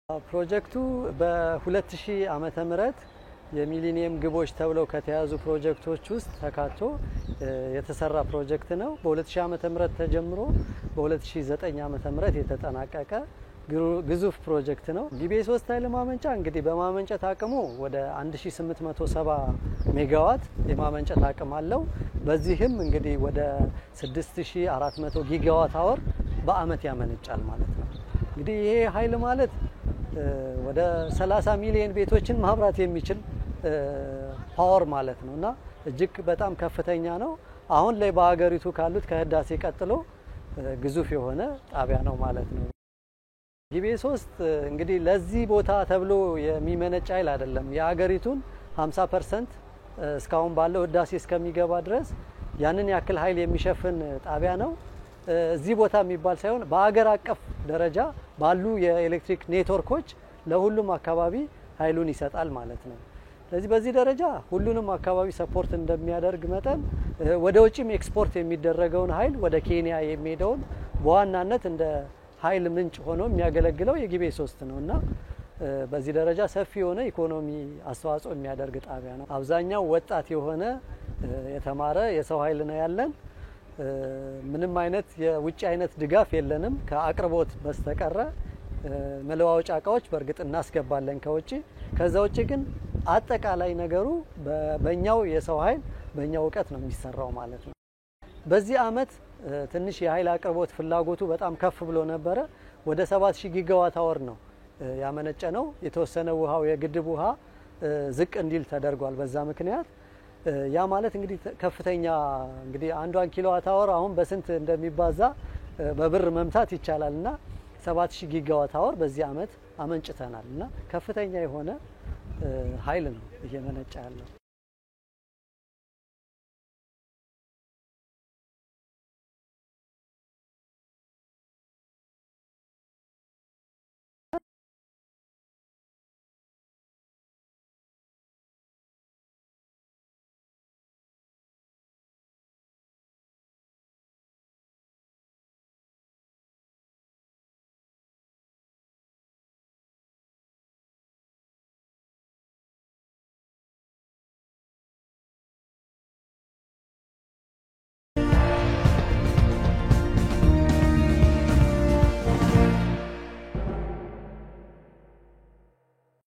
ፕሮጀክቱ በ2000 ዓመተ ምህረት የሚሊኒየም ግቦች ተብለው ከተያዙ ፕሮጀክቶች ውስጥ ተካቶ የተሰራ ፕሮጀክት ነው። በ2000 ዓመተ ምህረት ተጀምሮ በ2009 ዓመተ ምህረት የተጠናቀቀ ግዙፍ ፕሮጀክት ነው። ጊቤ 3 ኃይል ማመንጫ እንግዲህ በማመንጨት አቅሙ ወደ 1870 ሜጋዋት የማመንጨት አቅም አለው። በዚህም እንግዲህ ወደ 6400 ጊጋዋት አወር በአመት ያመነጫል ማለት ነው። እንግዲህ ይሄ ኃይል ማለት ወደ 30 ሚሊዮን ቤቶችን ማብራት የሚችል ፓወር ማለት ነውና እጅግ በጣም ከፍተኛ ነው። አሁን ላይ በአገሪቱ ካሉት ከህዳሴ ቀጥሎ ግዙፍ የሆነ ጣቢያ ነው ማለት ነው። ጊቤ 3 እንግዲህ ለዚህ ቦታ ተብሎ የሚመነጭ ኃይል አይደለም። የአገሪቱን 50% እስካሁን ባለው ህዳሴ እስከሚገባ ድረስ ያንን ያክል ኃይል የሚሸፍን ጣቢያ ነው። እዚህ ቦታ የሚባል ሳይሆን በአገር አቀፍ ደረጃ ባሉ የኤሌክትሪክ ኔትወርኮች ለሁሉም አካባቢ ኃይሉን ይሰጣል ማለት ነው። ስለዚህ በዚህ ደረጃ ሁሉንም አካባቢ ሰፖርት እንደሚያደርግ መጠን ወደ ውጪም ኤክስፖርት የሚደረገውን ኃይል ወደ ኬንያ የሚሄደውን በዋናነት እንደ ኃይል ምንጭ ሆኖ የሚያገለግለው የጊቤ 3 ነውና በዚህ ደረጃ ሰፊ የሆነ ኢኮኖሚ አስተዋጽኦ የሚያደርግ ጣቢያ ነው። አብዛኛው ወጣት የሆነ የተማረ የሰው ኃይል ነው ያለን። ምንም አይነት የውጭ አይነት ድጋፍ የለንም ከአቅርቦት በስተቀረ። መለዋወጫ እቃዎች በእርግጥ እናስገባለን ከውጪ። ከዛ ውጪ ግን አጠቃላይ ነገሩ በእኛው የሰው ኃይል በእኛው እውቀት ነው የሚሰራው ማለት ነው። በዚህ አመት ትንሽ የኃይል አቅርቦት ፍላጎቱ በጣም ከፍ ብሎ ነበረ። ወደ 7000 ጊጋዋት አወር ነው ያመነጨ ነው። የተወሰነ ውሃው የግድብ ውሃ ዝቅ እንዲል ተደርጓል። በዛ ምክንያት ያ ማለት እንግዲህ ከፍተኛ እንግዲህ 1 ኪሎዋት አወር አሁን በስንት እንደሚባዛ በብር መምታት ይቻላልና 7000 ጊጋዋት አወር በዚህ አመት አመንጭተናልና ከፍተኛ የሆነ ኃይል ነው እየመነጨ ያለው።